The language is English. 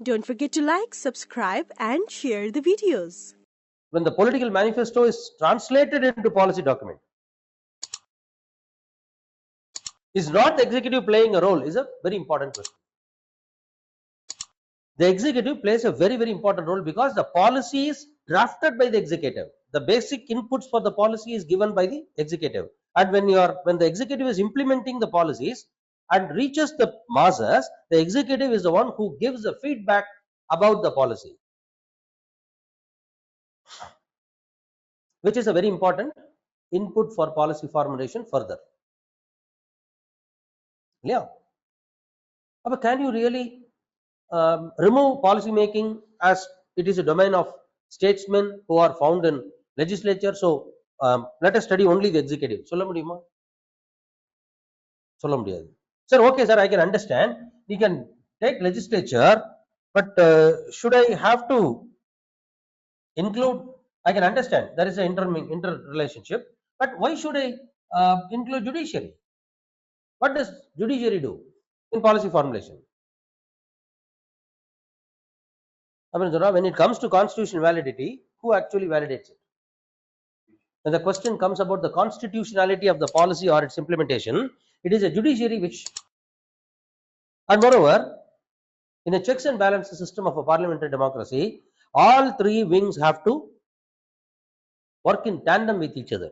Don't forget to like, subscribe and share the videos. When the political manifesto is translated into policy document, is not the executive playing a role? Is a very important question. The executive plays a very, very important role because the policy is drafted by the executive. The basic inputs for the policy is given by the executive. And when the executive is implementing the policies and reaches the masses, the executive is the one who gives the feedback about the policy, which is a very important input for policy formulation further. Yeah. But can you really remove policy making as it is a domain of statesmen who are found in legislature? So let us study only the executive. Solla mudiyuma? Solla mudiyadhu. Sir, okay sir, I can understand. We can take legislature, but should I have to include? I can understand there is an interrelationship, but why should I include judiciary? What does judiciary do in policy formulation? When it comes to constitutional validity, who actually validates it? When the question comes about the constitutionality of the policy or its implementation, it is a judiciary which, and moreover, in a checks and balances system of a parliamentary democracy, all three wings have to work in tandem with each other.